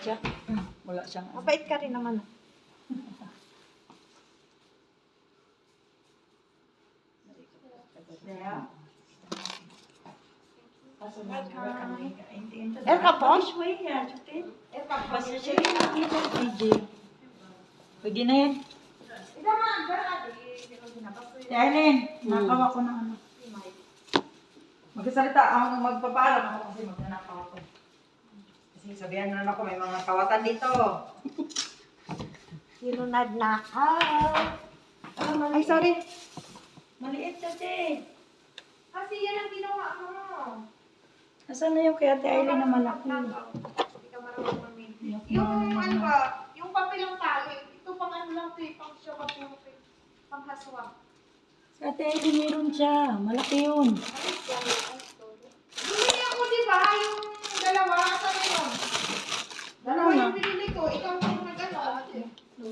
siya. Wala siyang ano. Mabait ka rin naman. Elka po? Basta siya nakita, DJ. Pwede na yan. Si Eileen, nakawa ko ng ano. Magsasalita, ang magpapaalam ako kasi magnanakaw ako. Kasi sabihan na ako, may mga kawatan dito. Sinunad na ako. Ay, sorry. Maliit kasi. Kasi yan ang ginawa mo. Nasaan na yung kay Ate Eileen na malaki? Hindi ka marunong mamili. Yung ano ba, yung papel ng tali, ito pang ano lang ito eh, pang syokot yung pang haswa. Si Ate Eileen meron siya. Malaki yun. Bumili ako di ba, yung dalawa, saan na yun? Dalawa yung binili ko, ikaw yung nag-ano.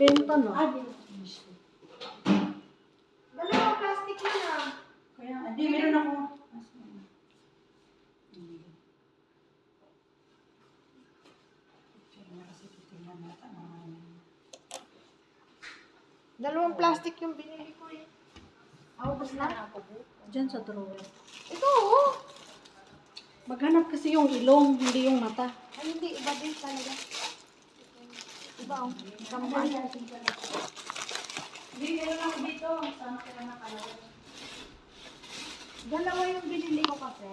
Benta no? Dalawa, plastic yun ah. Kaya, hindi, meron ako. Dalawang plastic yung binili ko eh. Ubus na? Diyan sa drawer. Ito oh. Maghanap kasi yung ilong, hindi yung mata. Ay hindi, iba din talaga. Iba oh. Kamuha yan. Hindi, meron ako dito. Sana kaya nakalala. Dalawa yung binili ko kasi.